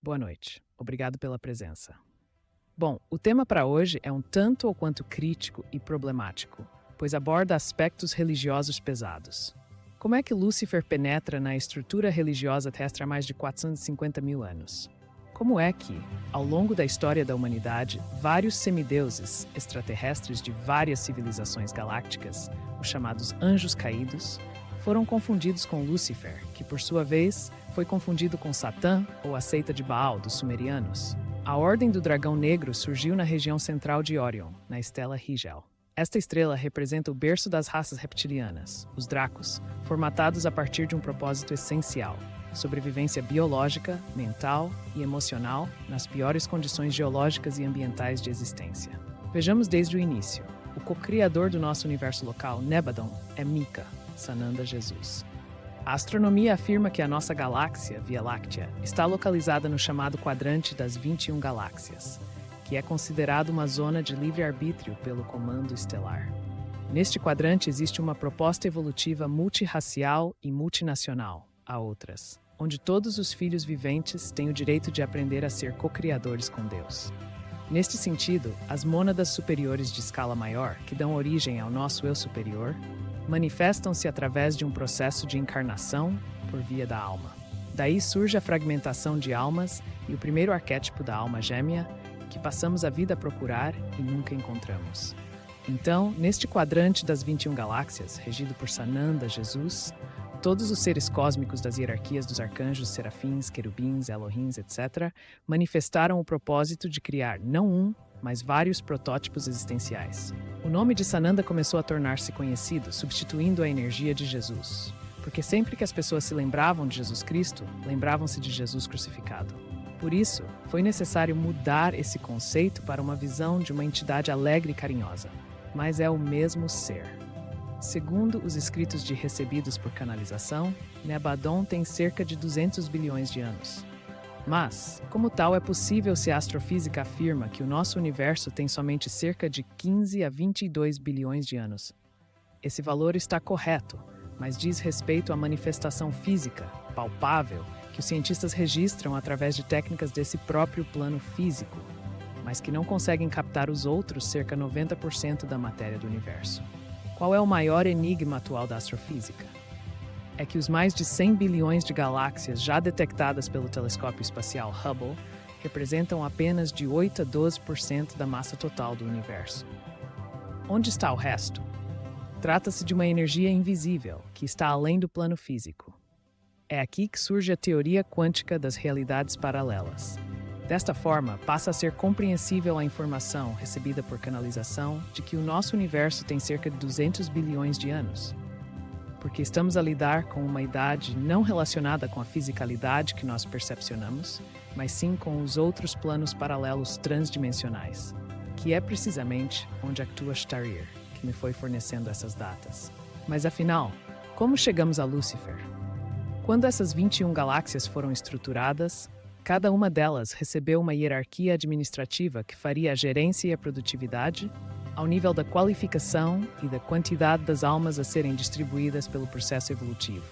Boa noite. Obrigado pela presença. Bom, o tema para hoje é um tanto ou quanto crítico e problemático, pois aborda aspectos religiosos pesados. Como é que Lúcifer penetra na estrutura religiosa terrestre há mais de 450 mil anos? Como é que, ao longo da história da humanidade, vários semideuses extraterrestres de várias civilizações galácticas, os chamados anjos caídos, foram confundidos com Lúcifer, que por sua vez foi confundido com Satã ou a seita de Baal dos sumerianos? A Ordem do Dragão Negro surgiu na região central de Órion, na estela Rigel. Esta estrela representa o berço das raças reptilianas, os Dracos, formatados a partir de um propósito essencial: sobrevivência biológica, mental e emocional nas piores condições geológicas e ambientais de existência. Vejamos desde o início. O co-criador do nosso universo local, Nebadon, é Mika, Sananda Jesus. A astronomia afirma que a nossa galáxia, Via Láctea, está localizada no chamado quadrante das 21 galáxias, que é considerado uma zona de livre-arbítrio pelo comando estelar. Neste quadrante existe uma proposta evolutiva multirracial e multinacional, a outras, onde todos os filhos viventes têm o direito de aprender a ser co-criadores com Deus. Neste sentido, as mônadas superiores de escala maior, que dão origem ao nosso eu superior, manifestam-se através de um processo de encarnação por via da alma. Daí surge a fragmentação de almas e o primeiro arquétipo da alma gêmea, que passamos a vida a procurar e nunca encontramos. Então, neste quadrante das 21 galáxias, regido por Sananda Jesus, todos os seres cósmicos das hierarquias dos arcanjos, serafins, querubins, Elohims, etc., manifestaram o propósito de criar não um, mas vários protótipos existenciais. O nome de Sananda começou a tornar-se conhecido, substituindo a energia de Jesus, porque sempre que as pessoas se lembravam de Jesus Cristo, lembravam-se de Jesus crucificado. Por isso, foi necessário mudar esse conceito para uma visão de uma entidade alegre e carinhosa, mas é o mesmo ser. Segundo os escritos de recebidos por canalização, Nebadon tem cerca de 200 bilhões de anos. Mas, como tal, é possível se a astrofísica afirma que o nosso universo tem somente cerca de 15 a 22 bilhões de anos. Esse valor está correto, mas diz respeito à manifestação física, palpável, que os cientistas registram através de técnicas desse próprio plano físico, mas que não conseguem captar os outros cerca de 90% da matéria do universo. Qual é o maior enigma atual da astrofísica? É que os mais de 100 bilhões de galáxias já detectadas pelo telescópio espacial Hubble representam apenas de 8 a 12% da massa total do universo. Onde está o resto? Trata-se de uma energia invisível, que está além do plano físico. É aqui que surge a teoria quântica das realidades paralelas. Desta forma, passa a ser compreensível a informação recebida por canalização de que o nosso universo tem cerca de 200 bilhões de anos, porque estamos a lidar com uma idade não relacionada com a fisicalidade que nós percepcionamos, mas sim com os outros planos paralelos transdimensionais, que é precisamente onde atua Shtarir, que me foi fornecendo essas datas. Mas afinal, como chegamos a Lúcifer? Quando essas 21 galáxias foram estruturadas, cada uma delas recebeu uma hierarquia administrativa que faria a gerência e a produtividade ao nível da qualificação e da quantidade das almas a serem distribuídas pelo processo evolutivo.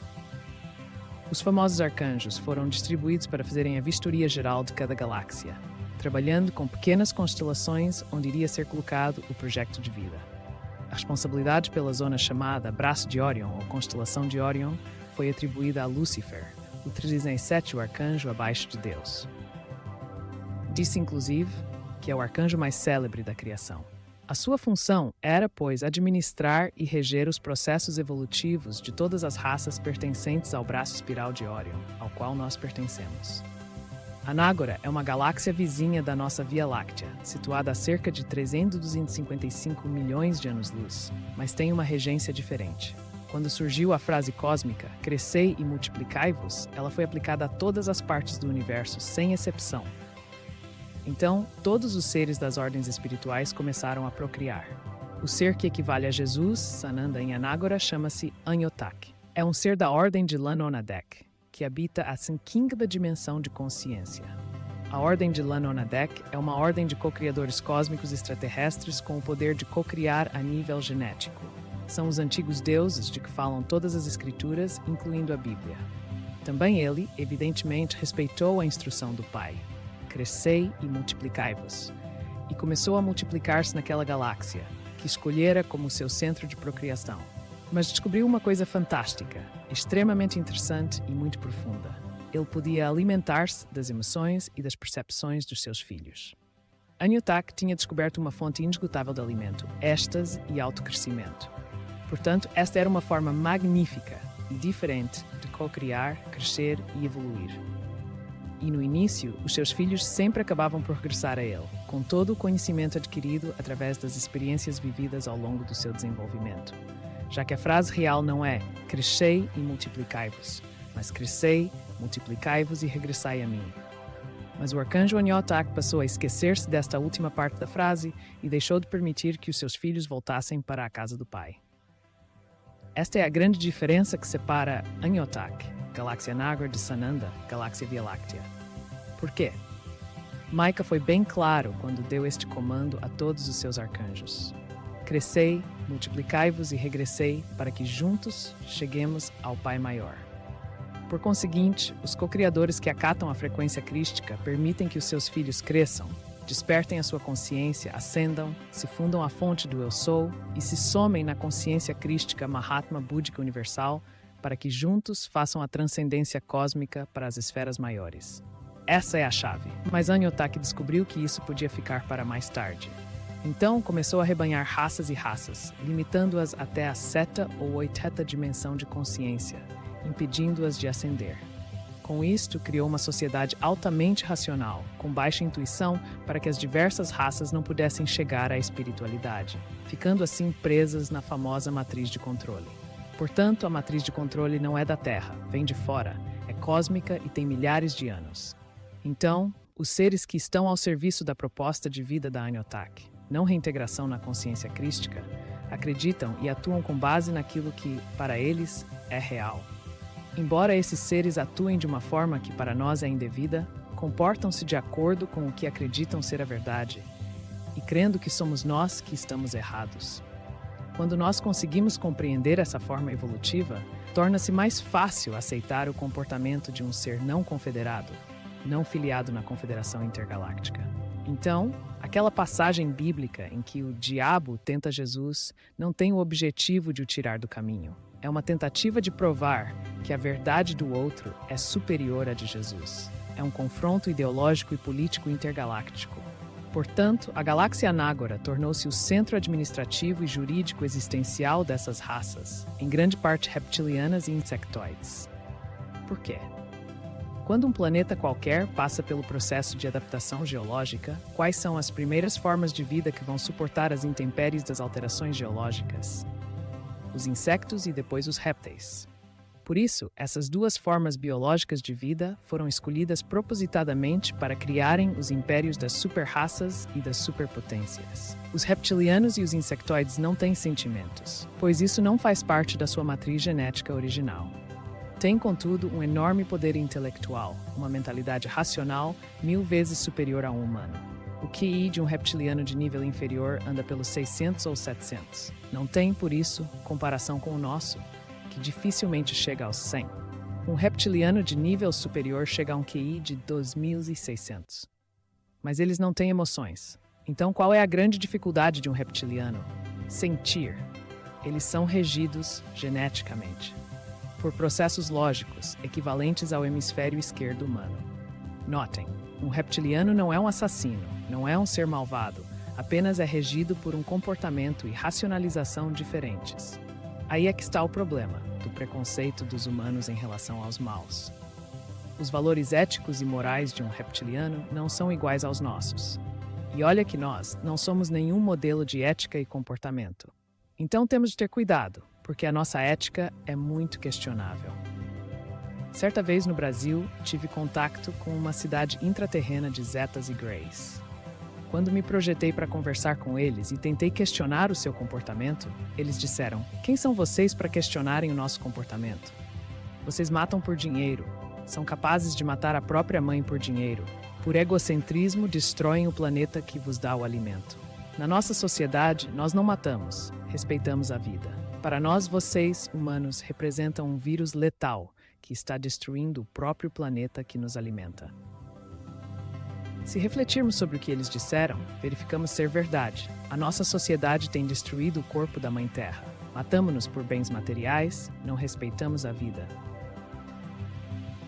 Os famosos arcanjos foram distribuídos para fazerem a vistoria geral de cada galáxia, trabalhando com pequenas constelações onde iria ser colocado o projeto de vida. A responsabilidade pela zona chamada Braço de Órion ou Constelação de Órion foi atribuída a Lúcifer, o 37º arcanjo abaixo de Deus. Disse, inclusive, que é o arcanjo mais célebre da criação. A sua função era, pois, administrar e reger os processos evolutivos de todas as raças pertencentes ao braço espiral de Órion, ao qual nós pertencemos. Anágora é uma galáxia vizinha da nossa Via Láctea, situada a cerca de 355 milhões de anos-luz, mas tem uma regência diferente. Quando surgiu a frase cósmica, crescei e multiplicai-vos, ela foi aplicada a todas as partes do universo, sem exceção. Então, todos os seres das ordens espirituais começaram a procriar. O ser que equivale a Jesus, Sananda em Anágora, chama-se Anyotak. É um ser da ordem de Lanonadek, que habita a 5ª dimensão de consciência. A ordem de Lanonadek é uma ordem de co-criadores cósmicos extraterrestres com o poder de co-criar a nível genético. São os antigos deuses de que falam todas as escrituras, incluindo a Bíblia. Também ele, evidentemente, respeitou a instrução do pai. Crescei e multiplicai-vos. E começou a multiplicar-se naquela galáxia, que escolhera como seu centro de procriação. Mas descobriu uma coisa fantástica, extremamente interessante e muito profunda. Ele podia alimentar-se das emoções e das percepções dos seus filhos. Aniutak tinha descoberto uma fonte inesgotável de alimento, êxtase e autocrescimento. Portanto, esta era uma forma magnífica e diferente de co-criar, crescer e evoluir. E no início, os seus filhos sempre acabavam por regressar a ele, com todo o conhecimento adquirido através das experiências vividas ao longo do seu desenvolvimento. Já que a frase real não é crescei e multiplicai-vos, mas crescei, multiplicai-vos e regressai a mim. Mas o arcanjo Aniutak passou a esquecer-se desta última parte da frase e deixou de permitir que os seus filhos voltassem para a casa do pai. Esta é a grande diferença que separa Aniutak, galáxia Nagor, de Sananda, galáxia Via Láctea. Por quê? Maika foi bem claro quando deu este comando a todos os seus arcanjos. Crescei, multiplicai-vos e regressei para que juntos cheguemos ao Pai Maior. Por conseguinte, os co-criadores que acatam a frequência crística permitem que os seus filhos cresçam, despertem a sua consciência, ascendam, se fundam à fonte do Eu Sou e se somem na consciência crística Mahatma Búdica Universal para que juntos façam a transcendência cósmica para as esferas maiores. Essa é a chave. Mas Aniutak descobriu que isso podia ficar para mais tarde. Então começou a rebanhar raças e raças, limitando-as até a seta ou oiteta dimensão de consciência, impedindo-as de ascender. Com isto, criou uma sociedade altamente racional, com baixa intuição, para que as diversas raças não pudessem chegar à espiritualidade, ficando assim presas na famosa matriz de controle. Portanto, a matriz de controle não é da Terra, vem de fora, é cósmica e tem milhares de anos. Então, os seres que estão ao serviço da proposta de vida da Aniutak, não reintegração na consciência crística, acreditam e atuam com base naquilo que, para eles, é real. Embora esses seres atuem de uma forma que para nós é indevida, comportam-se de acordo com o que acreditam ser a verdade e crendo que somos nós que estamos errados. Quando nós conseguimos compreender essa forma evolutiva, torna-se mais fácil aceitar o comportamento de um ser não confederado, não filiado na Confederação Intergaláctica. Então, aquela passagem bíblica em que o diabo tenta Jesus não tem o objetivo de o tirar do caminho. É uma tentativa de provar que a verdade do outro é superior à de Jesus. É um confronto ideológico e político intergaláctico. Portanto, a galáxia Anágora tornou-se o centro administrativo e jurídico existencial dessas raças, em grande parte reptilianas e insectoides. Por quê? Quando um planeta qualquer passa pelo processo de adaptação geológica, quais são as primeiras formas de vida que vão suportar as intempéries das alterações geológicas? Os insectos e depois os répteis. Por isso, essas duas formas biológicas de vida foram escolhidas propositadamente para criarem os impérios das super-raças e das superpotências. Os reptilianos e os insectoides não têm sentimentos, pois isso não faz parte da sua matriz genética original. Têm, contudo, um enorme poder intelectual, uma mentalidade racional 1000 vezes superior a um humano. O QI de um reptiliano de nível inferior anda pelos 600 ou 700. Não tem, por isso, comparação com o nosso, que dificilmente chega aos 100. Um reptiliano de nível superior chega a um QI de 2600. Mas eles não têm emoções. Então, qual é a grande dificuldade de um reptiliano? Sentir. Eles são regidos geneticamente por processos lógicos equivalentes ao hemisfério esquerdo humano. Notem, um reptiliano não é um assassino, não é um ser malvado, apenas é regido por um comportamento e racionalização diferentes. Aí é que está o problema do preconceito dos humanos em relação aos maus. Os valores éticos e morais de um reptiliano não são iguais aos nossos. E olha que nós não somos nenhum modelo de ética e comportamento. Então temos de ter cuidado, porque a nossa ética é muito questionável. Certa vez no Brasil, tive contato com uma cidade intraterrena de Zetas e Greys. Quando me projetei para conversar com eles e tentei questionar o seu comportamento, eles disseram: "Quem são vocês para questionarem o nosso comportamento? Vocês matam por dinheiro, são capazes de matar a própria mãe por dinheiro. Por egocentrismo, destroem o planeta que vos dá o alimento. Na nossa sociedade, nós não matamos, respeitamos a vida. Para nós, vocês, humanos, representam um vírus letal que está destruindo o próprio planeta que nos alimenta. Se refletirmos sobre o que eles disseram, verificamos ser verdade. A nossa sociedade tem destruído o corpo da Mãe Terra. Matamo-nos por bens materiais, não respeitamos a vida.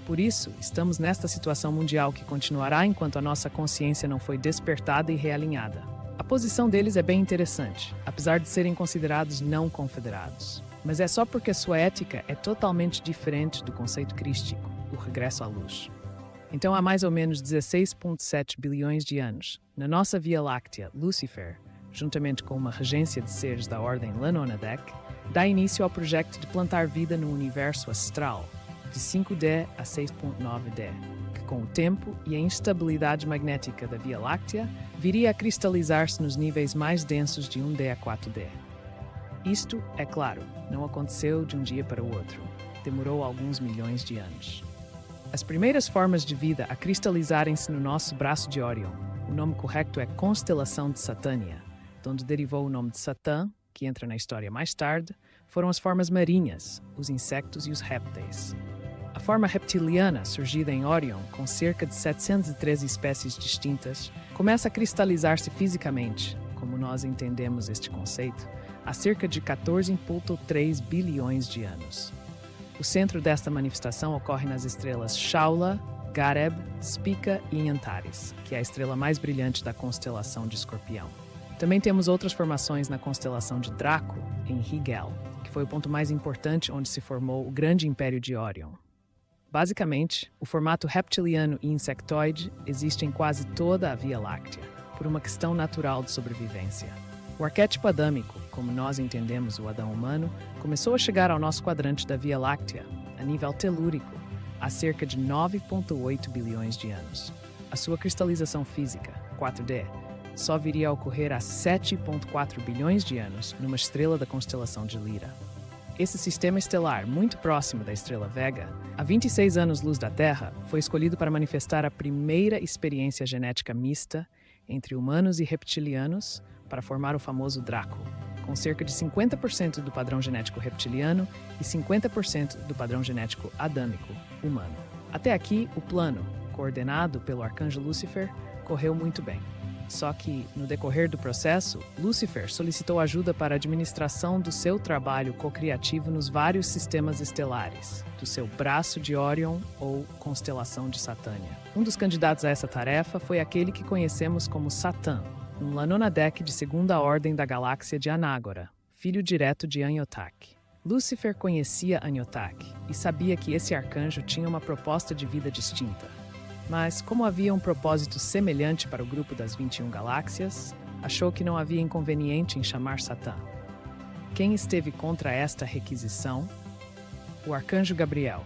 Por isso, estamos nesta situação mundial que continuará enquanto a nossa consciência não foi despertada e realinhada. A posição deles é bem interessante, apesar de serem considerados não confederados. Mas é só porque sua ética é totalmente diferente do conceito crístico, o regresso à luz. Então, há mais ou menos 16,7 bilhões de anos, na nossa Via Láctea, Lúcifer, juntamente com uma regência de seres da ordem Lanonadek, dá início ao projeto de plantar vida no universo astral, de 5D a 6,9D, que com o tempo e a instabilidade magnética da Via Láctea, viria a cristalizar-se nos níveis mais densos de 1D a 4D. Isto, é claro, não aconteceu de um dia para o outro. Demorou alguns milhões de anos. As primeiras formas de vida a cristalizarem-se no nosso braço de Órion, o nome correto é Constelação de Satânia, de onde derivou o nome de Satã, que entra na história mais tarde, foram as formas marinhas, os insetos e os répteis. A forma reptiliana, surgida em Órion, com cerca de 713 espécies distintas, começa a cristalizar-se fisicamente, como nós entendemos este conceito, há cerca de 14,3 bilhões de anos. O centro desta manifestação ocorre nas estrelas Shaula, Gareb, Spica e Antares, que é a estrela mais brilhante da constelação de Escorpião. Também temos outras formações na constelação de Draco, em Rigel, que foi o ponto mais importante onde se formou o grande império de Órion. Basicamente, o formato reptiliano e insectoide existe em quase toda a Via Láctea, por uma questão natural de sobrevivência. O arquétipo adâmico, como nós entendemos o Adão humano, começou a chegar ao nosso quadrante da Via Láctea, a nível telúrico, há cerca de 9,8 bilhões de anos. A sua cristalização física, 4D, só viria a ocorrer há 7,4 bilhões de anos numa estrela da constelação de Lira. Esse sistema estelar, muito próximo da estrela Vega, a 26 anos-luz da Terra, foi escolhido para manifestar a primeira experiência genética mista entre humanos e reptilianos para formar o famoso Draco, com cerca de 50% do padrão genético reptiliano e 50% do padrão genético adâmico, humano. Até aqui, o plano, coordenado pelo arcanjo Lúcifer, correu muito bem. Só que, no decorrer do processo, Lúcifer solicitou ajuda para a administração do seu trabalho cocriativo nos vários sistemas estelares, do seu braço de Órion ou constelação de Satânia. Um dos candidatos a essa tarefa foi aquele que conhecemos como Satã, um Lanonadek de segunda ordem da galáxia de Anágora, filho direto de Aniotak. Lúcifer conhecia Aniotak e sabia que esse arcanjo tinha uma proposta de vida distinta. Mas, como havia um propósito semelhante para o grupo das 21 galáxias, achou que não havia inconveniente em chamar Satã. Quem esteve contra esta requisição? O arcanjo Gabriel.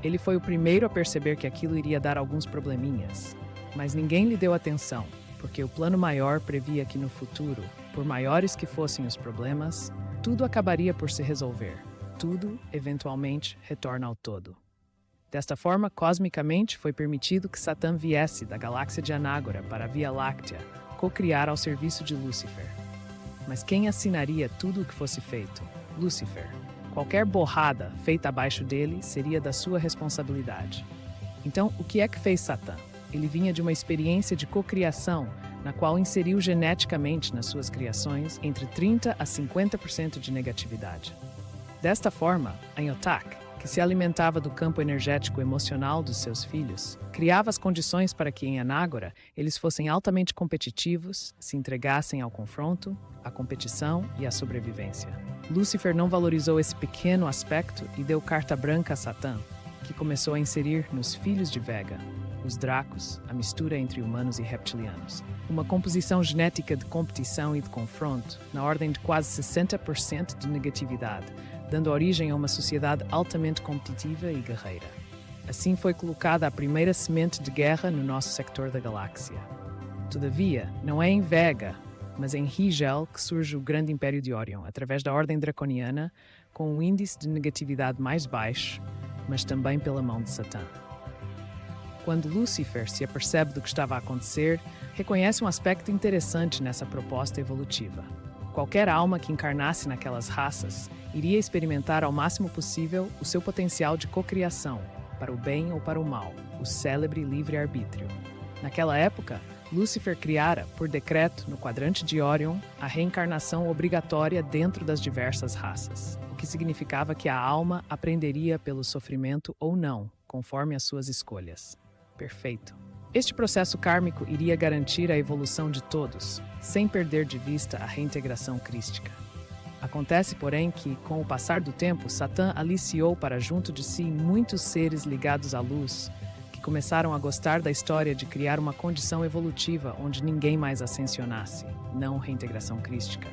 Ele foi o primeiro a perceber que aquilo iria dar alguns probleminhas, mas ninguém lhe deu atenção, porque o plano maior previa que no futuro, por maiores que fossem os problemas, tudo acabaria por se resolver. Tudo, eventualmente, retorna ao todo. Desta forma, cosmicamente, foi permitido que Satã viesse da galáxia de Anágora para a Via Láctea, co-criar ao serviço de Lúcifer. Mas quem assinaria tudo o que fosse feito? Lúcifer. Qualquer borrada feita abaixo dele seria da sua responsabilidade. Então, o que é que fez Satã? Ele vinha de uma experiência de cocriação, na qual inseriu geneticamente nas suas criações entre 30% a 50% de negatividade. Desta forma, Aniotak, que se alimentava do campo energético emocional dos seus filhos, criava as condições para que em Anágora eles fossem altamente competitivos, se entregassem ao confronto, à competição e à sobrevivência. Lúcifer não valorizou esse pequeno aspecto e deu carta branca a Satã, que começou a inserir nos filhos de Vega, os Dracos, a mistura entre humanos e reptilianos. Uma composição genética de competição e de confronto, na ordem de quase 60% de negatividade, dando origem a uma sociedade altamente competitiva e guerreira. Assim foi colocada a primeira semente de guerra no nosso sector da galáxia. Todavia, não é em Vega, mas em Rigel que surge o grande Império de Órion, através da Ordem Draconiana, com um índice de negatividade mais baixo, mas também pela mão de Satã. Quando Lúcifer se apercebe do que estava a acontecer, reconhece um aspecto interessante nessa proposta evolutiva. qualquer alma que encarnasse naquelas raças iria experimentar ao máximo possível o seu potencial de cocriação, para o bem ou para o mal, o célebre livre-arbítrio. Naquela época, Lúcifer criara, por decreto, no quadrante de Órion, a reencarnação obrigatória dentro das diversas raças, o que significava que a alma aprenderia pelo sofrimento ou não, conforme as suas escolhas. Perfeito. Este processo kármico iria garantir a evolução de todos, sem perder de vista a reintegração crística. Acontece, porém, que, com o passar do tempo, Satã aliciou para junto de si muitos seres ligados à luz, que começaram a gostar da história de criar uma condição evolutiva onde ninguém mais ascensionasse, não reintegração crística,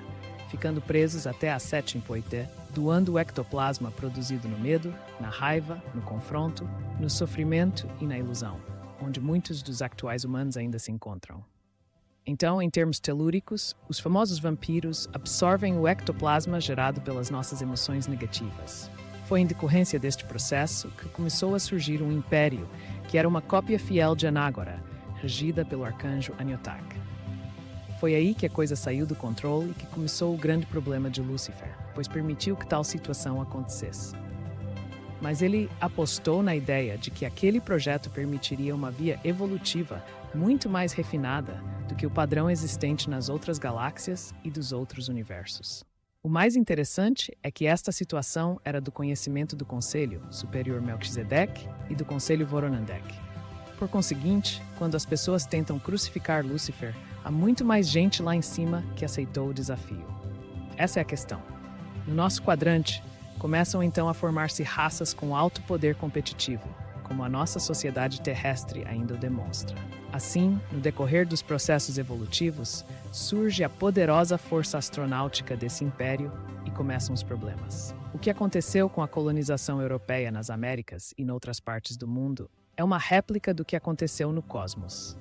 ficando presos até a sétima poité, doando o ectoplasma produzido no medo, na raiva, no confronto, no sofrimento e na ilusão, onde muitos dos atuais humanos ainda se encontram. Então, em termos telúricos, os famosos vampiros absorvem o ectoplasma gerado pelas nossas emoções negativas. Foi em decorrência deste processo que começou a surgir um império, que era uma cópia fiel de Anágora, regida pelo arcanjo Aniotak. Foi aí que a coisa saiu do controle e que começou o grande problema de Lúcifer, pois permitiu que tal situação acontecesse. Mas ele apostou na ideia de que aquele projeto permitiria uma via evolutiva muito mais refinada do que o padrão existente nas outras galáxias e dos outros universos. O mais interessante é que esta situação era do conhecimento do Conselho Superior Melquisedeque e do Conselho Voronandek. Por conseguinte, quando as pessoas tentam crucificar Lúcifer, há muito mais gente lá em cima que aceitou o desafio. Essa é a questão. No nosso quadrante, começam então a formar-se raças com alto poder competitivo, como a nossa sociedade terrestre ainda o demonstra. Assim, no decorrer dos processos evolutivos, surge a poderosa força astronáutica desse império e começam os problemas. O que aconteceu com a colonização europeia nas Américas e noutras partes do mundo é uma réplica do que aconteceu no cosmos.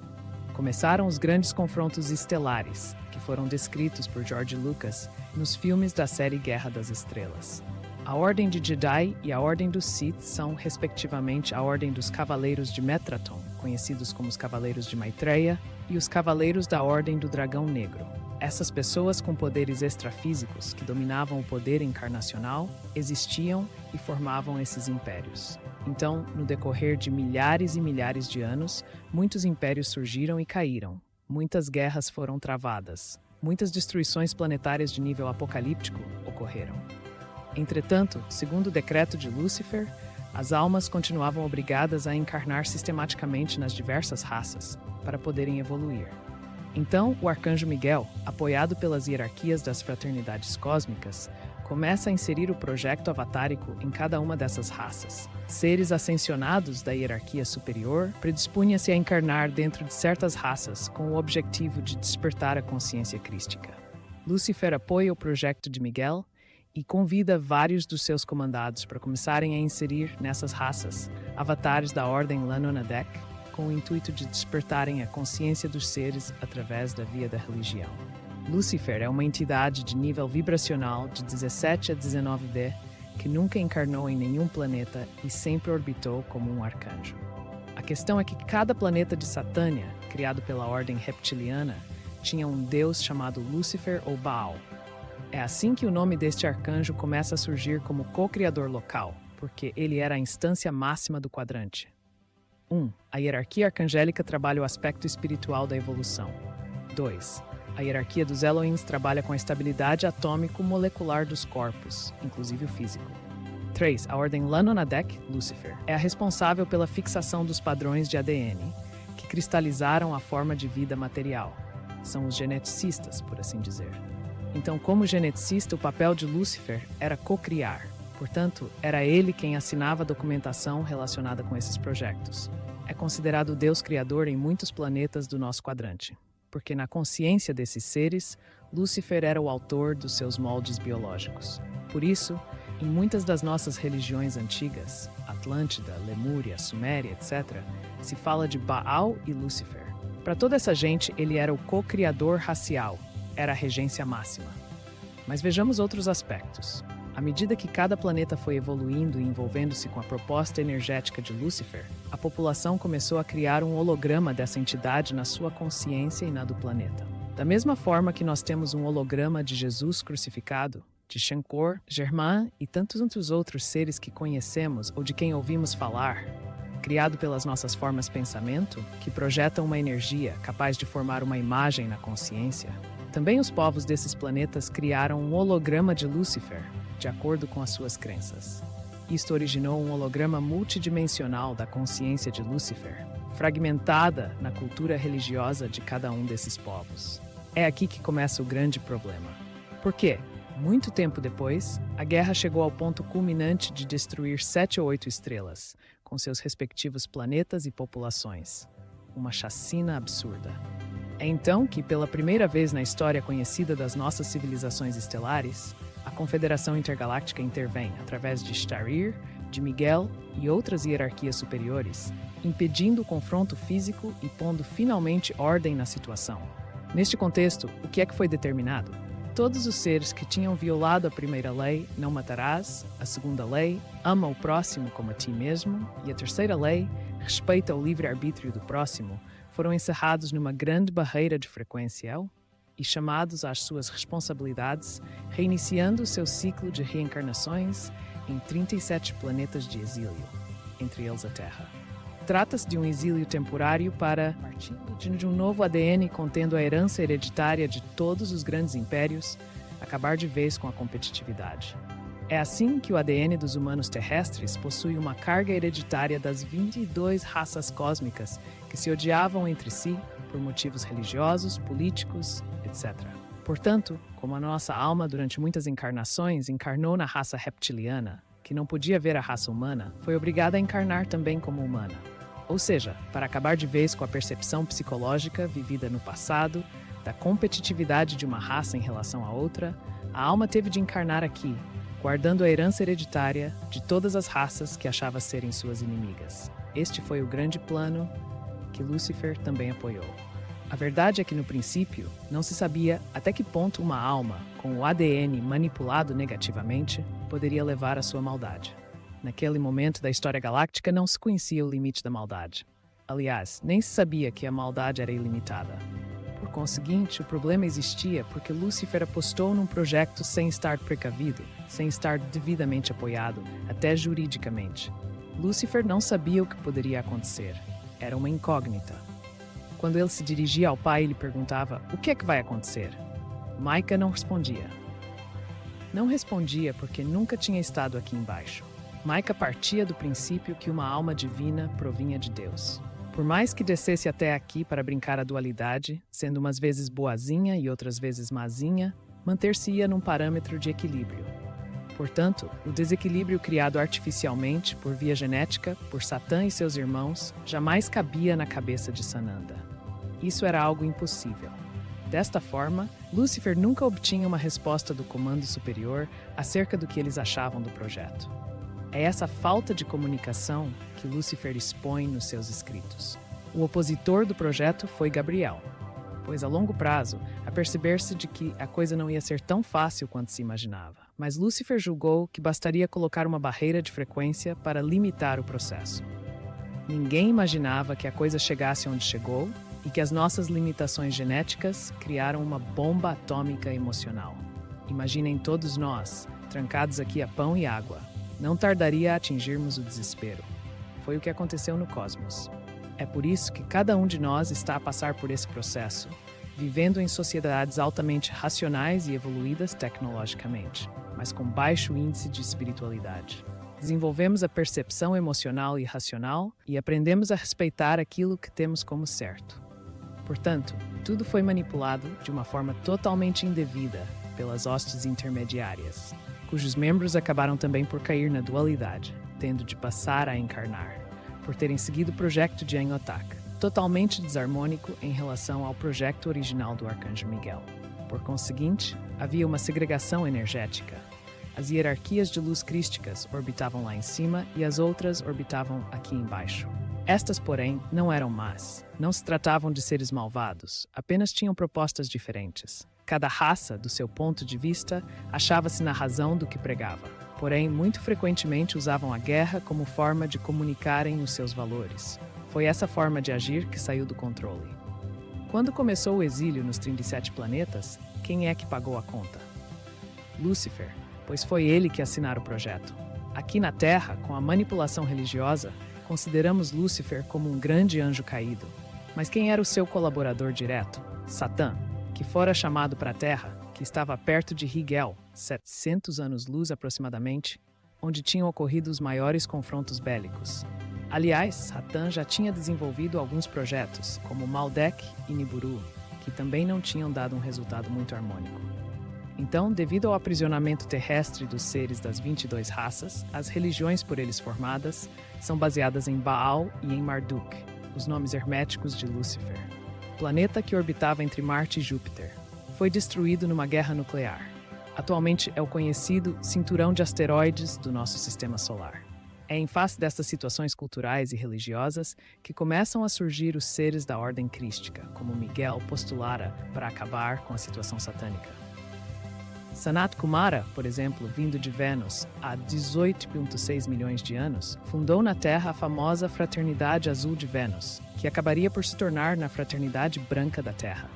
Começaram os grandes confrontos estelares, que foram descritos por George Lucas nos filmes da série Guerra das Estrelas. A Ordem de Jedi e a Ordem dos Sith são, respectivamente, a Ordem dos Cavaleiros de Metraton, conhecidos como os Cavaleiros de Maitreya, e os Cavaleiros da Ordem do Dragão Negro. Essas pessoas com poderes extrafísicos que dominavam o poder encarnacional existiam e formavam esses impérios. Então, no decorrer de milhares e milhares de anos, muitos impérios surgiram e caíram. Muitas guerras foram travadas. Muitas destruições planetárias de nível apocalíptico ocorreram. Entretanto, segundo o decreto de Lúcifer, as almas continuavam obrigadas a encarnar sistematicamente nas diversas raças para poderem evoluir. Então, o arcanjo Miguel, apoiado pelas hierarquias das fraternidades cósmicas, começa a inserir o projeto avatárico em cada uma dessas raças. Seres ascensionados da hierarquia superior predispunham-se a encarnar dentro de certas raças com o objetivo de despertar a consciência crística. Lúcifer apoia o projeto de Miguel e convida vários dos seus comandados para começarem a inserir nessas raças avatares da Ordem Lanonadek, com o intuito de despertarem a consciência dos seres através da via da religião. Lúcifer é uma entidade de nível vibracional de 17 a 19D que nunca encarnou em nenhum planeta e sempre orbitou como um arcanjo. A questão é que cada planeta de Satânia, criado pela Ordem Reptiliana, tinha um deus chamado Lúcifer ou Baal. É assim que o nome deste arcanjo começa a surgir como co-criador local, porque ele era a instância máxima do quadrante. 1. A hierarquia arcangélica trabalha o aspecto espiritual da evolução. 2. A hierarquia dos Elohims trabalha com a estabilidade atômico-molecular dos corpos, inclusive o físico. 3. A Ordem Lanonadek, Lúcifer, é a responsável pela fixação dos padrões de ADN, que cristalizaram a forma de vida material. São os geneticistas, por assim dizer. Então, como geneticista, o papel de Lúcifer era co-criar. Portanto, era ele quem assinava a documentação relacionada com esses projetos. É considerado o Deus criador em muitos planetas do nosso quadrante, porque na consciência desses seres, Lúcifer era o autor dos seus moldes biológicos. Por isso, em muitas das nossas religiões antigas, Atlântida, Lemúria, Suméria, etc., se fala de Baal e Lúcifer. Para toda essa gente, ele era o co-criador racial, era a regência máxima. Mas vejamos outros aspectos. À medida que cada planeta foi evoluindo e envolvendo-se com a proposta energética de Lúcifer, a população começou a criar um holograma dessa entidade na sua consciência e na do planeta. Da mesma forma que nós temos um holograma de Jesus crucificado, de Shankor, Germain e tantos outros seres que conhecemos ou de quem ouvimos falar, criado pelas nossas formas de pensamento, que projetam uma energia capaz de formar uma imagem na consciência, também os povos desses planetas criaram um holograma de Lúcifer, de acordo com as suas crenças. Isto originou um holograma multidimensional da consciência de Lúcifer, fragmentada na cultura religiosa de cada um desses povos. É aqui que começa o grande problema. Por quê? Muito tempo depois, a guerra chegou ao ponto culminante de destruir 7 ou 8 estrelas, com seus respectivos planetas e populações. Uma chacina absurda. É então que, pela primeira vez na história conhecida das nossas civilizações estelares, a Confederação Intergaláctica intervém através de Starir, de Miguel e outras hierarquias superiores, impedindo o confronto físico e pondo finalmente ordem na situação. Neste contexto, o que é que foi determinado? Todos os seres que tinham violado a primeira lei, não matarás, a segunda lei, ama o próximo como a ti mesmo, e a terceira lei, respeita o livre-arbítrio do próximo, foram encerrados numa grande barreira de frequência e chamados às suas responsabilidades, reiniciando o seu ciclo de reencarnações em 37 planetas de exílio, entre eles a Terra. Trata-se de um exílio temporário para, partindo de um novo ADN contendo a herança hereditária de todos os grandes impérios, acabar de vez com a competitividade. É assim que o ADN dos humanos terrestres possui uma carga hereditária das 22 raças cósmicas que se odiavam entre si por motivos religiosos, políticos, etc. Portanto, como a nossa alma durante muitas encarnações encarnou na raça reptiliana, que não podia ver a raça humana, foi obrigada a encarnar também como humana. Ou seja, para acabar de vez com a percepção psicológica vivida no passado, da competitividade de uma raça em relação a outra, a alma teve de encarnar aqui, guardando a herança hereditária de todas as raças que achava serem suas inimigas. Este foi o grande plano que Lúcifer também apoiou. A verdade é que, no princípio, não se sabia até que ponto uma alma, com o ADN manipulado negativamente, poderia levar à sua maldade. Naquele momento da história galáctica não se conhecia o limite da maldade. Aliás, nem se sabia que a maldade era ilimitada. Por conseguinte, o problema existia porque Lúcifer apostou num projeto sem estar precavido, sem estar devidamente apoiado, até juridicamente. Lúcifer não sabia o que poderia acontecer. Era uma incógnita. Quando ele se dirigia ao pai, ele perguntava: "O que é que vai acontecer?" Micah não respondia. Não respondia porque nunca tinha estado aqui embaixo. Micah partia do princípio que uma alma divina provinha de Deus. Por mais que descesse até aqui para brincar a dualidade, sendo umas vezes boazinha e outras vezes mazinha, manter-se-ia num parâmetro de equilíbrio. Portanto, o desequilíbrio criado artificialmente por via genética por Satã e seus irmãos jamais cabia na cabeça de Sananda. Isso era algo impossível. Desta forma, Lúcifer nunca obtinha uma resposta do comando superior acerca do que eles achavam do projeto. É essa falta de comunicação que Lúcifer expõe nos seus escritos. O opositor do projeto foi Gabriel, pois a longo prazo, aperceber-se de que a coisa não ia ser tão fácil quanto se imaginava. Mas Lúcifer julgou que bastaria colocar uma barreira de frequência para limitar o processo. Ninguém imaginava que a coisa chegasse onde chegou e que as nossas limitações genéticas criaram uma bomba atômica emocional. Imaginem todos nós, trancados aqui a pão e água. Não tardaria a atingirmos o desespero. Foi o que aconteceu no cosmos. É por isso que cada um de nós está a passar por esse processo, vivendo em sociedades altamente racionais e evoluídas tecnologicamente, mas com baixo índice de espiritualidade. Desenvolvemos a percepção emocional e racional e aprendemos a respeitar aquilo que temos como certo. Portanto, tudo foi manipulado de uma forma totalmente indevida pelas hostes intermediárias, cujos membros acabaram também por cair na dualidade, tendo de passar a encarnar, por terem seguido o projeto de Anhotak, totalmente desarmônico em relação ao projeto original do Arcanjo Miguel. Por conseguinte, havia uma segregação energética. As hierarquias de luz crísticas orbitavam lá em cima e as outras orbitavam aqui embaixo. Estas, porém, não eram más. Não se tratavam de seres malvados, apenas tinham propostas diferentes. Cada raça, do seu ponto de vista, achava-se na razão do que pregava. Porém, muito frequentemente usavam a guerra como forma de comunicarem os seus valores. Foi essa forma de agir que saiu do controle. Quando começou o exílio nos 37 planetas, quem é que pagou a conta? Lúcifer, pois foi ele que assinara o projeto. Aqui na Terra, com a manipulação religiosa, consideramos Lúcifer como um grande anjo caído. Mas quem era o seu colaborador direto? Satã, que fora chamado para a Terra, que estava perto de Rigel, 700 anos-luz aproximadamente, onde tinham ocorrido os maiores confrontos bélicos. Aliás, Satã já tinha desenvolvido alguns projetos, como Maldek e Nibiru, que também não tinham dado um resultado muito harmônico. Então, devido ao aprisionamento terrestre dos seres das 22 raças, as religiões por eles formadas são baseadas em Baal e em Marduk, os nomes herméticos de Lúcifer. Planeta que orbitava entre Marte e Júpiter. Foi destruído numa guerra nuclear. Atualmente é o conhecido cinturão de asteroides do nosso sistema solar. É em face destas situações culturais e religiosas que começam a surgir os seres da ordem crística, como Miguel postulara para acabar com a situação satânica. Sanat Kumara, por exemplo, vindo de Vênus há 18,6 milhões de anos, fundou na Terra a famosa Fraternidade Azul de Vênus, que acabaria por se tornar na Fraternidade Branca da Terra.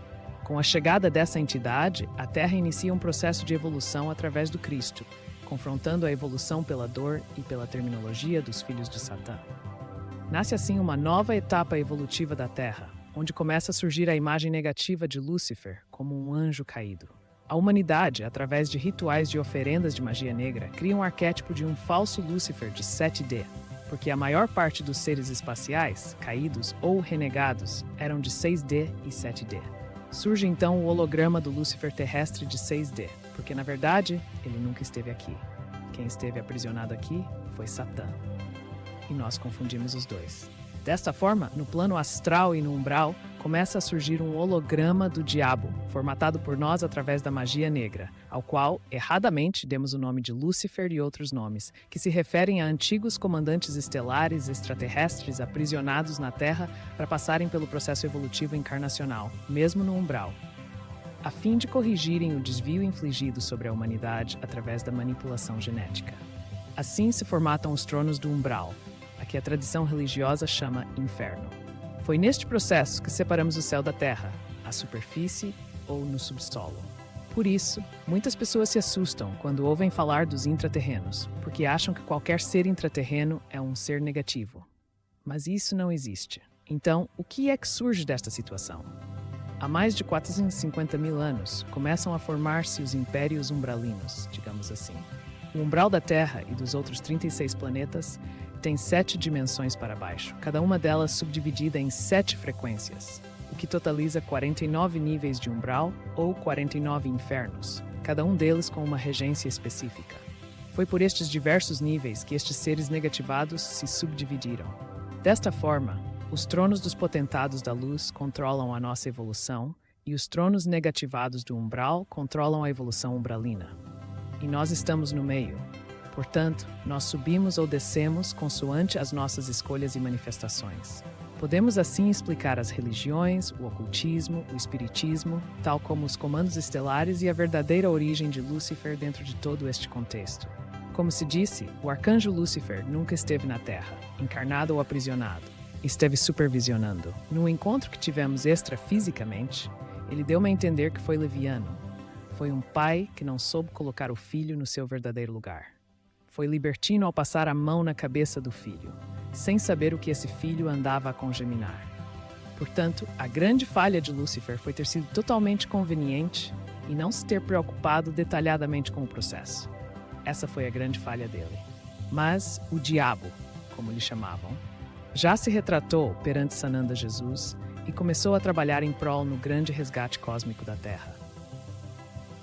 Com a chegada dessa entidade, a Terra inicia um processo de evolução através do Cristo, confrontando a evolução pela dor e pela terminologia dos filhos de Satã. Nasce assim uma nova etapa evolutiva da Terra, onde começa a surgir a imagem negativa de Lúcifer como um anjo caído. A humanidade, através de rituais de oferendas de magia negra, cria um arquétipo de um falso Lúcifer de 7D, porque a maior parte dos seres espaciais, caídos ou renegados, eram de 6D e 7D. Surge então o holograma do Lúcifer terrestre de 6D, porque na verdade ele nunca esteve aqui. Quem esteve aprisionado aqui foi Satã. E nós confundimos os dois. Desta forma, no plano astral e no umbral, começa a surgir um holograma do diabo, formatado por nós através da magia negra, ao qual, erradamente, demos o nome de Lúcifer e outros nomes, que se referem a antigos comandantes estelares extraterrestres aprisionados na Terra para passarem pelo processo evolutivo encarnacional, mesmo no umbral, a fim de corrigirem o desvio infligido sobre a humanidade através da manipulação genética. Assim se formatam os tronos do umbral, a que a tradição religiosa chama inferno. Foi neste processo que separamos o céu da terra, a superfície ou no subsolo. Por isso, muitas pessoas se assustam quando ouvem falar dos intraterrenos, porque acham que qualquer ser intraterreno é um ser negativo. Mas isso não existe. Então, o que é que surge desta situação? Há mais de 450 mil anos, começam a formar-se os impérios umbralinos, digamos assim. O umbral da Terra e dos outros 36 planetas tem 7 dimensões para baixo, cada uma delas subdividida em 7 frequências, o que totaliza 49 níveis de umbral ou 49 infernos, cada um deles com uma regência específica. Foi por estes diversos níveis que estes seres negativados se subdividiram. Desta forma, os tronos dos potentados da luz controlam a nossa evolução e os tronos negativados do umbral controlam a evolução umbralina. E nós estamos no meio. Portanto, nós subimos ou descemos consoante as nossas escolhas e manifestações. Podemos assim explicar as religiões, o ocultismo, o espiritismo, tal como os comandos estelares e a verdadeira origem de Lúcifer dentro de todo este contexto. Como se disse, o arcanjo Lúcifer nunca esteve na Terra, encarnado ou aprisionado. Esteve supervisionando. Num encontro que tivemos extrafisicamente, ele deu-me a entender que foi leviano. Foi um pai que não soube colocar o filho no seu verdadeiro lugar. Foi libertino ao passar a mão na cabeça do filho, sem saber o que esse filho andava a congeminar. Portanto, a grande falha de Lúcifer foi ter sido totalmente conveniente e não se ter preocupado detalhadamente com o processo. Essa foi a grande falha dele. Mas o diabo, como lhe chamavam, já se retratou perante Sananda Jesus e começou a trabalhar em prol no grande resgate cósmico da Terra.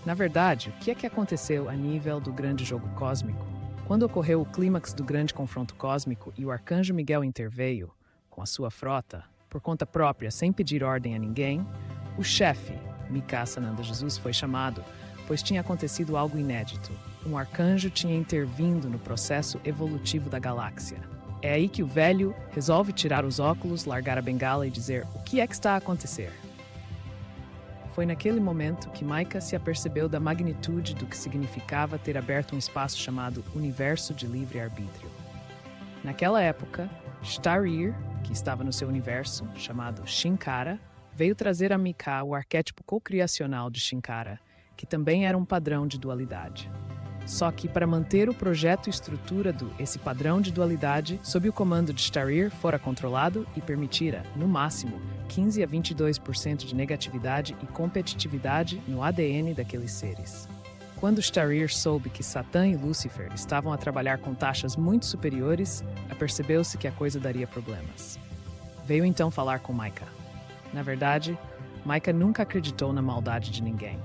Na verdade, o que é que aconteceu a nível do grande jogo cósmico? Quando ocorreu o clímax do grande confronto cósmico e o arcanjo Miguel interveio, com a sua frota, por conta própria, sem pedir ordem a ninguém, o chefe, Mika Sananda Jesus, foi chamado, pois tinha acontecido algo inédito. Um arcanjo tinha intervindo no processo evolutivo da galáxia. É aí que o velho resolve tirar os óculos, largar a bengala e dizer: o que é que está a acontecer? Foi naquele momento que Maika se apercebeu da magnitude do que significava ter aberto um espaço chamado Universo de Livre-Arbítrio. Naquela época, Starir, que estava no seu universo, chamado Shinkara, veio trazer a Mika o arquétipo co-criacional de Shankara, que também era um padrão de dualidade. Só que, para manter o projeto e estrutura esse padrão de dualidade, sob o comando de Starir, fora controlado e permitira, no máximo, 15 a 22% de negatividade e competitividade no ADN daqueles seres. Quando Starir soube que Satã e Lúcifer estavam a trabalhar com taxas muito superiores, apercebeu-se que a coisa daria problemas. Veio então falar com Micah. Na verdade, Micah nunca acreditou na maldade de ninguém.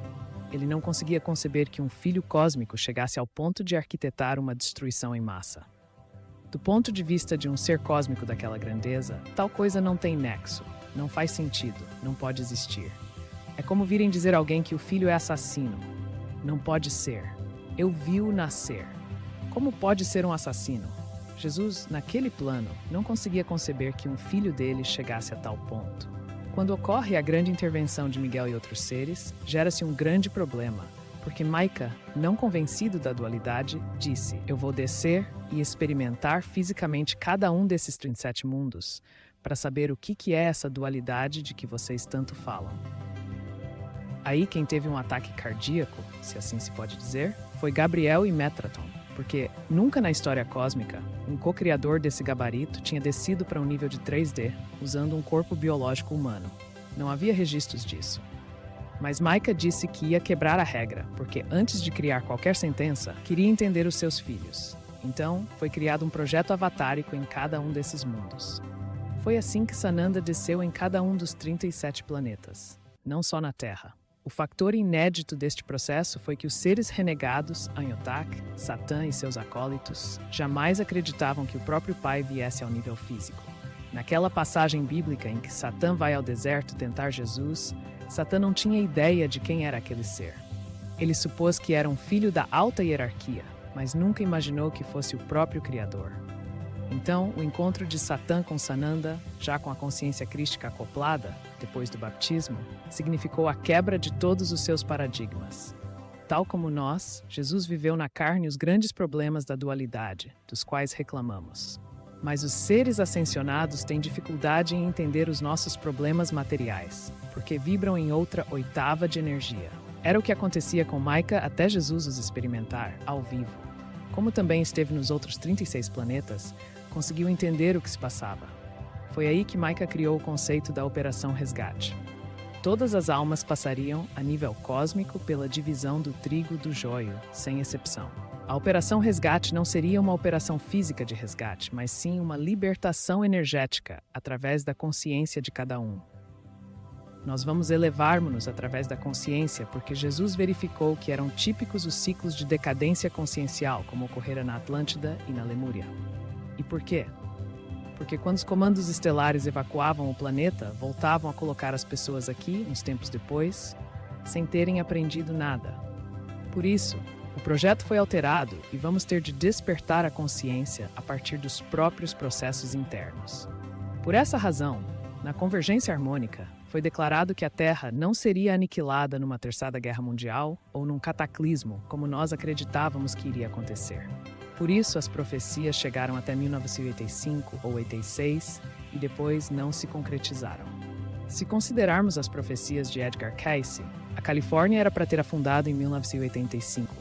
Ele não conseguia conceber que um filho cósmico chegasse ao ponto de arquitetar uma destruição em massa. Do ponto de vista de um ser cósmico daquela grandeza, tal coisa não tem nexo, não faz sentido, não pode existir. É como virem dizer a alguém que o filho é assassino. Não pode ser. Eu vi-o nascer. Como pode ser um assassino? Jesus, naquele plano, não conseguia conceber que um filho dele chegasse a tal ponto. Quando ocorre a grande intervenção de Miguel e outros seres, gera-se um grande problema, porque Micah, não convencido da dualidade, disse: eu vou descer e experimentar fisicamente cada um desses 37 mundos, para saber o que é essa dualidade de que vocês tanto falam. Aí quem teve um ataque cardíaco, se assim se pode dizer, foi Gabriel e Metatron, porque nunca na história cósmica, um co-criador desse gabarito tinha descido para um nível de 3D, usando um corpo biológico humano. Não havia registros disso. Mas Micah disse que ia quebrar a regra, porque antes de criar qualquer sentença, queria entender os seus filhos. Então, foi criado um projeto avatárico em cada um desses mundos. Foi assim que Sananda desceu em cada um dos 37 planetas, não só na Terra. O fator inédito deste processo foi que os seres renegados, Anyotak, Satã e seus acólitos, jamais acreditavam que o próprio Pai viesse ao nível físico. Naquela passagem bíblica em que Satã vai ao deserto tentar Jesus, Satã não tinha ideia de quem era aquele ser. Ele supôs que era um filho da alta hierarquia, mas nunca imaginou que fosse o próprio Criador. Então, o encontro de Satã com Sananda, já com a consciência crística acoplada, depois do batismo, significou a quebra de todos os seus paradigmas. Tal como nós, Jesus viveu na carne os grandes problemas da dualidade, dos quais reclamamos. Mas os seres ascensionados têm dificuldade em entender os nossos problemas materiais, porque vibram em outra oitava de energia. Era o que acontecia com Micah até Jesus os experimentar, ao vivo. Como também esteve nos outros 36 planetas, conseguiu entender o que se passava. Foi aí que Micah criou o conceito da Operação Resgate. Todas as almas passariam, a nível cósmico, pela divisão do trigo do joio, sem exceção. A Operação Resgate não seria uma operação física de resgate, mas sim uma libertação energética, através da consciência de cada um. Nós vamos elevarmos-nos através da consciência porque Jesus verificou que eram típicos os ciclos de decadência consciencial, como ocorrera na Atlântida e na Lemúria. E por quê? Porque quando os comandos estelares evacuavam o planeta, voltavam a colocar as pessoas aqui, uns tempos depois, sem terem aprendido nada. Por isso, o projeto foi alterado e vamos ter de despertar a consciência a partir dos próprios processos internos. Por essa razão, na convergência harmônica, foi declarado que a Terra não seria aniquilada numa terceira guerra mundial ou num cataclismo, como nós acreditávamos que iria acontecer. Por isso, as profecias chegaram até 1985 ou 86 e depois não se concretizaram. Se considerarmos as profecias de Edgar Cayce, a Califórnia era para ter afundado em 1985,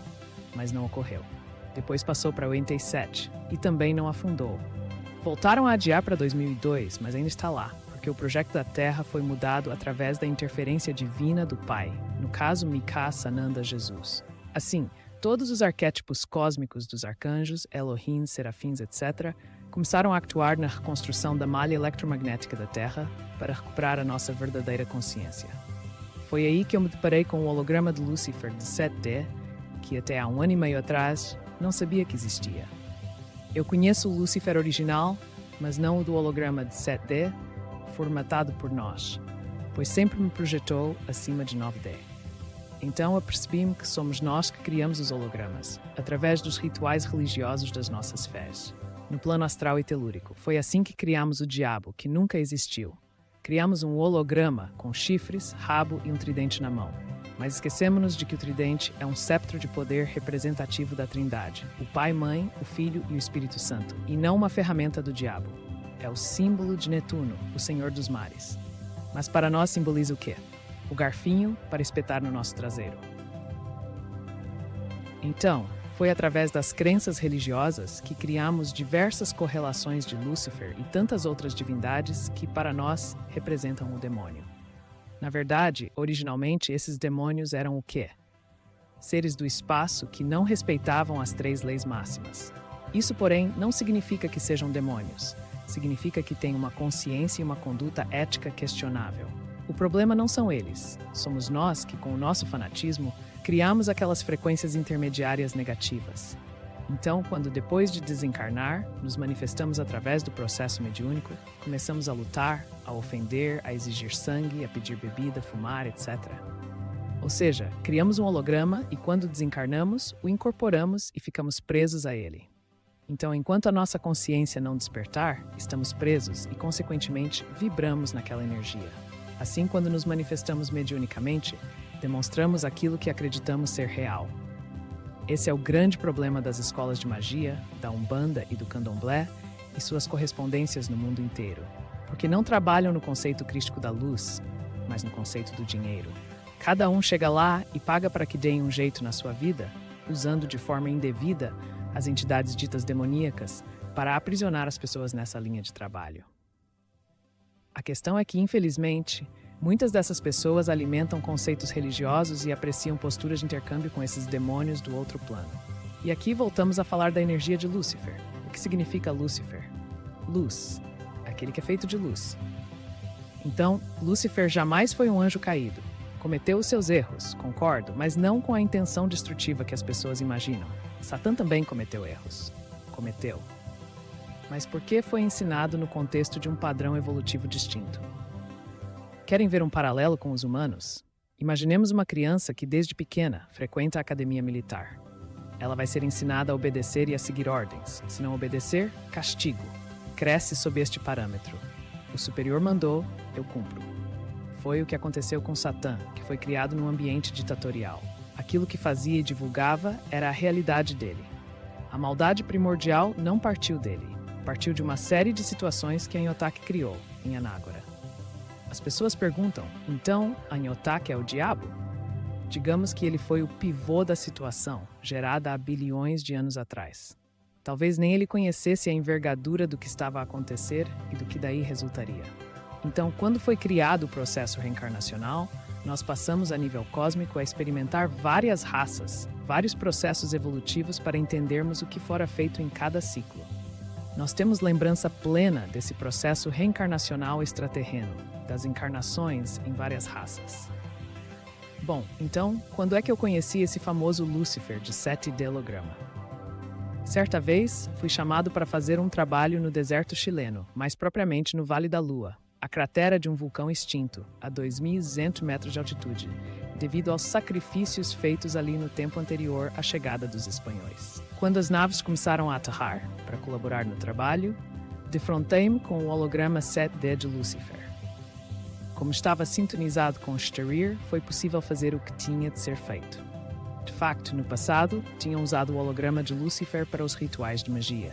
mas não ocorreu. Depois passou para 87 e também não afundou. Voltaram a adiar para 2002, mas ainda está lá, porque o projeto da Terra foi mudado através da interferência divina do Pai, no caso Micah, Sananda, Jesus. Assim, todos os arquétipos cósmicos dos arcanjos, Elohim, serafins, etc., começaram a actuar na reconstrução da malha eletromagnética da Terra para recuperar a nossa verdadeira consciência. Foi aí que eu me deparei com o holograma de Lúcifer de 7D, que até há 1 ano e meio atrás não sabia que existia. Eu conheço o Lúcifer original, mas não o do holograma de 7D, formatado por nós, pois sempre me projetou acima de 9D. Então apercebi-me que somos nós que criamos os hologramas, através dos rituais religiosos das nossas fés. No plano astral e telúrico, foi assim que criamos o diabo, que nunca existiu. Criamos um holograma com chifres, rabo e um tridente na mão. Mas esquecemos-nos de que o tridente é um cetro de poder representativo da Trindade, o Pai, Mãe, o Filho e o Espírito Santo, e não uma ferramenta do diabo. É o símbolo de Netuno, o Senhor dos Mares. Mas para nós simboliza o quê? O garfinho para espetar no nosso traseiro. Então, foi através das crenças religiosas que criamos diversas correlações de Lúcifer e tantas outras divindades que, para nós, representam o demônio. Na verdade, originalmente, esses demônios eram o quê? Seres do espaço que não respeitavam as 3 leis máximas. Isso, porém, não significa que sejam demônios. Significa que têm uma consciência e uma conduta ética questionável. O problema não são eles. Somos nós que, com o nosso fanatismo, criamos aquelas frequências intermediárias negativas. Então, quando depois de desencarnar, nos manifestamos através do processo mediúnico, começamos a lutar, a ofender, a exigir sangue, a pedir bebida, fumar, etc. Ou seja, criamos um holograma e quando desencarnamos, o incorporamos e ficamos presos a ele. Então, enquanto a nossa consciência não despertar, estamos presos e, consequentemente, vibramos naquela energia. Assim, quando nos manifestamos mediunicamente, demonstramos aquilo que acreditamos ser real. Esse é o grande problema das escolas de magia, da Umbanda e do Candomblé e suas correspondências no mundo inteiro, porque não trabalham no conceito crístico da luz, mas no conceito do dinheiro. Cada um chega lá e paga para que deem um jeito na sua vida, usando de forma indevida as entidades ditas demoníacas para aprisionar as pessoas nessa linha de trabalho. A questão é que, infelizmente, muitas dessas pessoas alimentam conceitos religiosos e apreciam posturas de intercâmbio com esses demônios do outro plano. E aqui voltamos a falar da energia de Lúcifer. O que significa Lúcifer? Luz. Aquele que é feito de luz. Então, Lúcifer jamais foi um anjo caído. Cometeu os seus erros, concordo, mas não com a intenção destrutiva que as pessoas imaginam. Satã também cometeu erros. Cometeu. Mas por que foi ensinado no contexto de um padrão evolutivo distinto? Querem ver um paralelo com os humanos? Imaginemos uma criança que, desde pequena, frequenta a academia militar. Ela vai ser ensinada a obedecer e a seguir ordens. Se não obedecer, castigo. Cresce sob este parâmetro. O superior mandou, eu cumpro. Foi o que aconteceu com Satã, que foi criado num ambiente ditatorial. Aquilo que fazia e divulgava era a realidade dele. A maldade primordial não partiu dele. Partiu de uma série de situações que Anhotak criou, em Anágora. As pessoas perguntam, então, Anhotak é o diabo? Digamos que ele foi o pivô da situação, gerada há bilhões de anos atrás. Talvez nem ele conhecesse a envergadura do que estava a acontecer e do que daí resultaria. Então, quando foi criado o processo reencarnacional, nós passamos a nível cósmico a experimentar várias raças, vários processos evolutivos para entendermos o que fora feito em cada ciclo. Nós temos lembrança plena desse processo reencarnacional extraterreno, das encarnações em várias raças. Bom, então, quando é que eu conheci esse famoso Lúcifer de 7 delograma? Certa vez, fui chamado para fazer um trabalho no deserto chileno, mais propriamente no Vale da Lua, a cratera de um vulcão extinto, a 2.200 metros de altitude, devido aos sacrifícios feitos ali no tempo anterior à chegada dos espanhóis. Quando as naves começaram a aterrar, para colaborar no trabalho, defrontei-me com o holograma 7D de Lúcifer. Como estava sintonizado com o Starir, foi possível fazer o que tinha de ser feito. De facto, no passado, tinham usado o holograma de Lúcifer para os rituais de magia.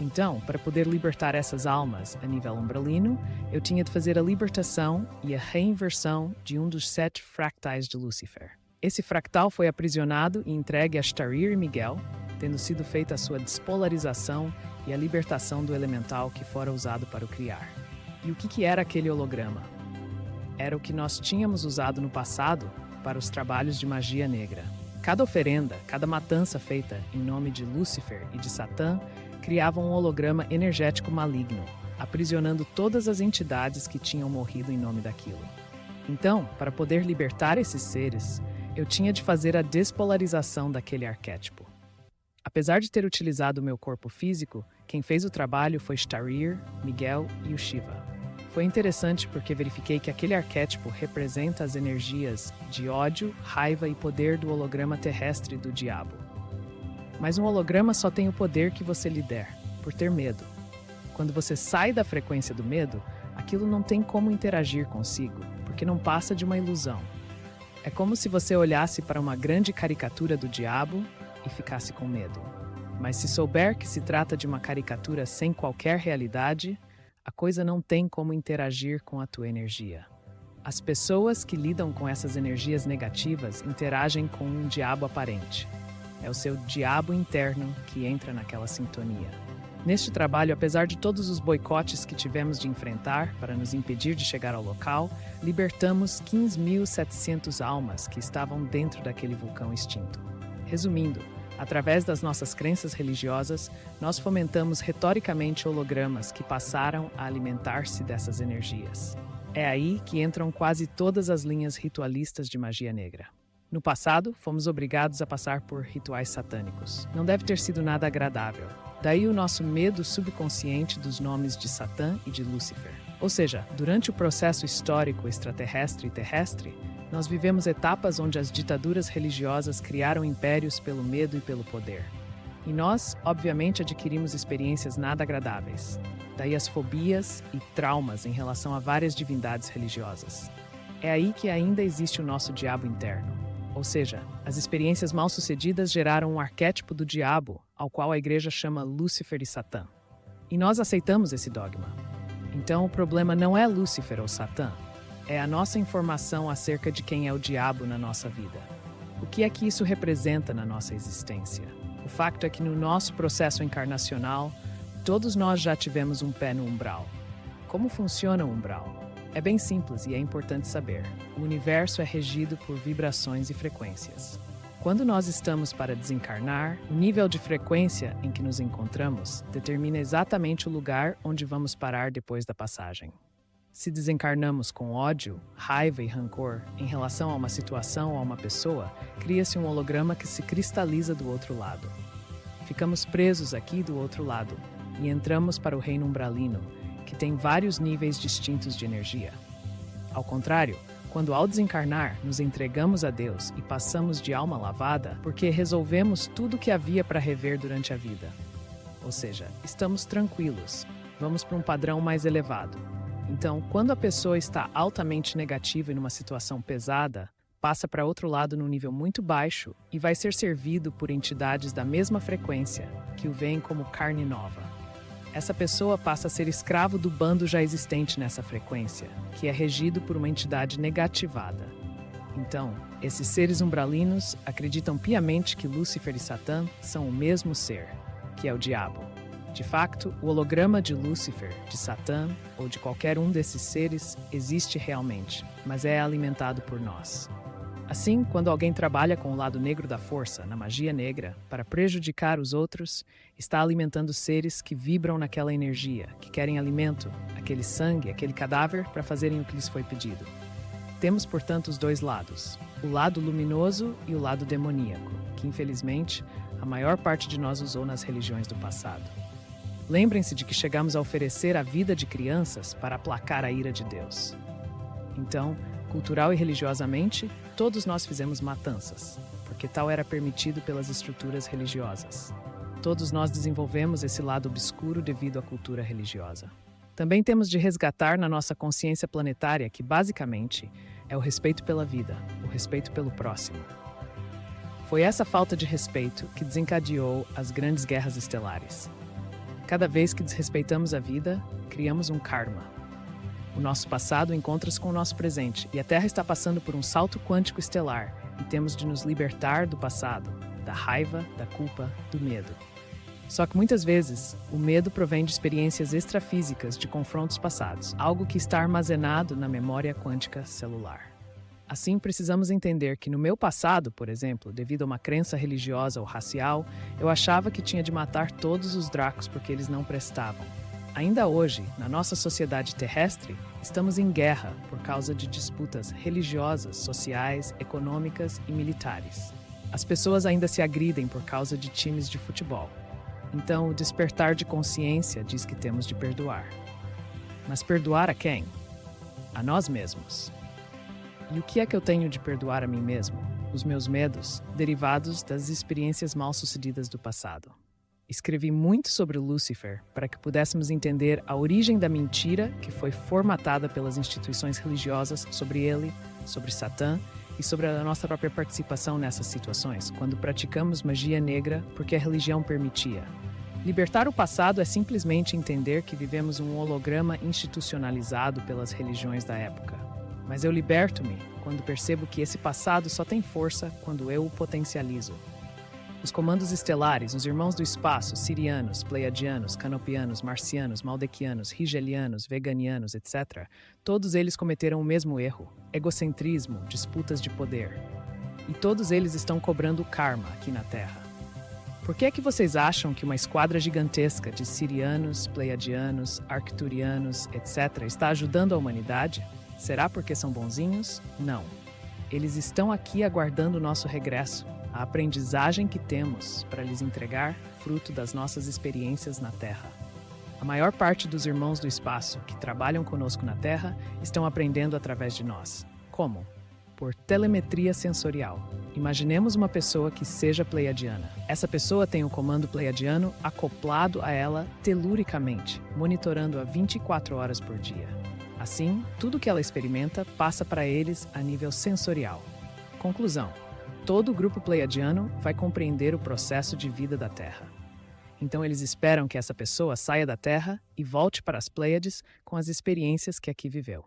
Então, para poder libertar essas almas a nível umbralino, eu tinha de fazer a libertação e a reinversão de um dos 7 fractais de Lúcifer. Esse fractal foi aprisionado e entregue a Starir e Miguel, tendo sido feita a sua despolarização e a libertação do elemental que fora usado para o criar. E o que era aquele holograma? Era o que nós tínhamos usado no passado para os trabalhos de magia negra. Cada oferenda, cada matança feita em nome de Lúcifer e de Satã criava um holograma energético maligno, aprisionando todas as entidades que tinham morrido em nome daquilo. Então, para poder libertar esses seres, eu tinha de fazer a despolarização daquele arquétipo. Apesar de ter utilizado o meu corpo físico, quem fez o trabalho foi Starir, Miguel e o Shiva. Foi interessante porque verifiquei que aquele arquétipo representa as energias de ódio, raiva e poder do holograma terrestre do diabo. Mas um holograma só tem o poder que você lhe der, por ter medo. Quando você sai da frequência do medo, aquilo não tem como interagir consigo, porque não passa de uma ilusão. É como se você olhasse para uma grande caricatura do diabo e ficasse com medo. Mas se souber que se trata de uma caricatura sem qualquer realidade, a coisa não tem como interagir com a tua energia. As pessoas que lidam com essas energias negativas interagem com um diabo aparente. É o seu diabo interno que entra naquela sintonia. Neste trabalho, apesar de todos os boicotes que tivemos de enfrentar para nos impedir de chegar ao local, libertamos 15.700 almas que estavam dentro daquele vulcão extinto. Resumindo, através das nossas crenças religiosas, nós fomentamos retoricamente hologramas que passaram a alimentar-se dessas energias. É aí que entram quase todas as linhas ritualistas de magia negra. No passado, fomos obrigados a passar por rituais satânicos. Não deve ter sido nada agradável. Daí o nosso medo subconsciente dos nomes de Satã e de Lúcifer. Ou seja, durante o processo histórico extraterrestre e terrestre, nós vivemos etapas onde as ditaduras religiosas criaram impérios pelo medo e pelo poder. E nós, obviamente, adquirimos experiências nada agradáveis. Daí as fobias e traumas em relação a várias divindades religiosas. É aí que ainda existe o nosso diabo interno. Ou seja, as experiências mal-sucedidas geraram um arquétipo do diabo, ao qual a igreja chama Lúcifer e Satã. E nós aceitamos esse dogma. Então o problema não é Lúcifer ou Satã, é a nossa informação acerca de quem é o diabo na nossa vida. O que é que isso representa na nossa existência? O fato é que no nosso processo encarnacional, todos nós já tivemos um pé no umbral. Como funciona o umbral? É bem simples e é importante saber. O universo é regido por vibrações e frequências. Quando nós estamos para desencarnar, o nível de frequência em que nos encontramos determina exatamente o lugar onde vamos parar depois da passagem. Se desencarnamos com ódio, raiva e rancor em relação a uma situação ou a uma pessoa, cria-se um holograma que se cristaliza do outro lado. Ficamos presos aqui do outro lado e entramos para o reino umbralino, que tem vários níveis distintos de energia. Ao contrário, quando ao desencarnar, nos entregamos a Deus e passamos de alma lavada porque resolvemos tudo o que havia para rever durante a vida. Ou seja, estamos tranquilos, vamos para um padrão mais elevado. Então, quando a pessoa está altamente negativa em uma situação pesada, passa para outro lado num nível muito baixo e vai ser servido por entidades da mesma frequência, que o veem como carne nova. Essa pessoa passa a ser escravo do bando já existente nessa frequência, que é regido por uma entidade negativada. Então, esses seres umbralinos acreditam piamente que Lúcifer e Satã são o mesmo ser, que é o diabo. De facto, o holograma de Lúcifer, de Satã ou de qualquer um desses seres existe realmente, mas é alimentado por nós. Assim, quando alguém trabalha com o lado negro da força, na magia negra, para prejudicar os outros, está alimentando seres que vibram naquela energia, que querem alimento, aquele sangue, aquele cadáver, para fazerem o que lhes foi pedido. Temos, portanto, os dois lados, o lado luminoso e o lado demoníaco, que, infelizmente, a maior parte de nós usou nas religiões do passado. Lembrem-se de que chegamos a oferecer a vida de crianças para aplacar a ira de Deus. Então, cultural e religiosamente, todos nós fizemos matanças, porque tal era permitido pelas estruturas religiosas. Todos nós desenvolvemos esse lado obscuro devido à cultura religiosa. Também temos de resgatar na nossa consciência planetária que, basicamente, é o respeito pela vida, o respeito pelo próximo. Foi essa falta de respeito que desencadeou as grandes guerras estelares. Cada vez que desrespeitamos a vida, criamos um karma. O nosso passado encontra-se com o nosso presente, e a Terra está passando por um salto quântico estelar, e temos de nos libertar do passado, da raiva, da culpa, do medo. Só que muitas vezes, o medo provém de experiências extrafísicas de confrontos passados, algo que está armazenado na memória quântica celular. Assim, precisamos entender que no meu passado, por exemplo, devido a uma crença religiosa ou racial, eu achava que tinha de matar todos os dracos porque eles não prestavam. Ainda hoje, na nossa sociedade terrestre, estamos em guerra por causa de disputas religiosas, sociais, econômicas e militares. As pessoas ainda se agridem por causa de times de futebol. Então, o despertar de consciência diz que temos de perdoar. Mas perdoar a quem? A nós mesmos. E o que é que eu tenho de perdoar a mim mesmo? Os meus medos, derivados das experiências mal-sucedidas do passado. Escrevi muito sobre Lúcifer para que pudéssemos entender a origem da mentira que foi formatada pelas instituições religiosas sobre ele, sobre Satã e sobre a nossa própria participação nessas situações, quando praticamos magia negra porque a religião permitia. Libertar o passado é simplesmente entender que vivemos um holograma institucionalizado pelas religiões da época. mas eu liberto-me quando percebo que esse passado só tem força quando eu o potencializo. Os comandos estelares, os irmãos do espaço, sirianos, pleiadianos, canopianos, marcianos, maldequianos, rigelianos, veganianos, etc., todos eles cometeram o mesmo erro: egocentrismo, disputas de poder. E todos eles estão cobrando karma aqui na Terra. Por que é que vocês acham que uma esquadra gigantesca de sirianos, pleiadianos, arcturianos, etc., está ajudando a humanidade? Será porque são bonzinhos? Não. Eles estão aqui aguardando o nosso regresso, a aprendizagem que temos para lhes entregar fruto das nossas experiências na Terra. A maior parte dos irmãos do espaço que trabalham conosco na Terra estão aprendendo através de nós. Como? Por telemetria sensorial. Imaginemos uma pessoa que seja pleiadiana. Essa pessoa tem o comando pleiadiano acoplado a ela teluricamente, monitorando-a 24 horas por dia. Assim, tudo que ela experimenta passa para eles a nível sensorial. Conclusão: todo o grupo pleiadiano vai compreender o processo de vida da Terra. Então eles esperam que essa pessoa saia da Terra e volte para as Pleiades com as experiências que aqui viveu.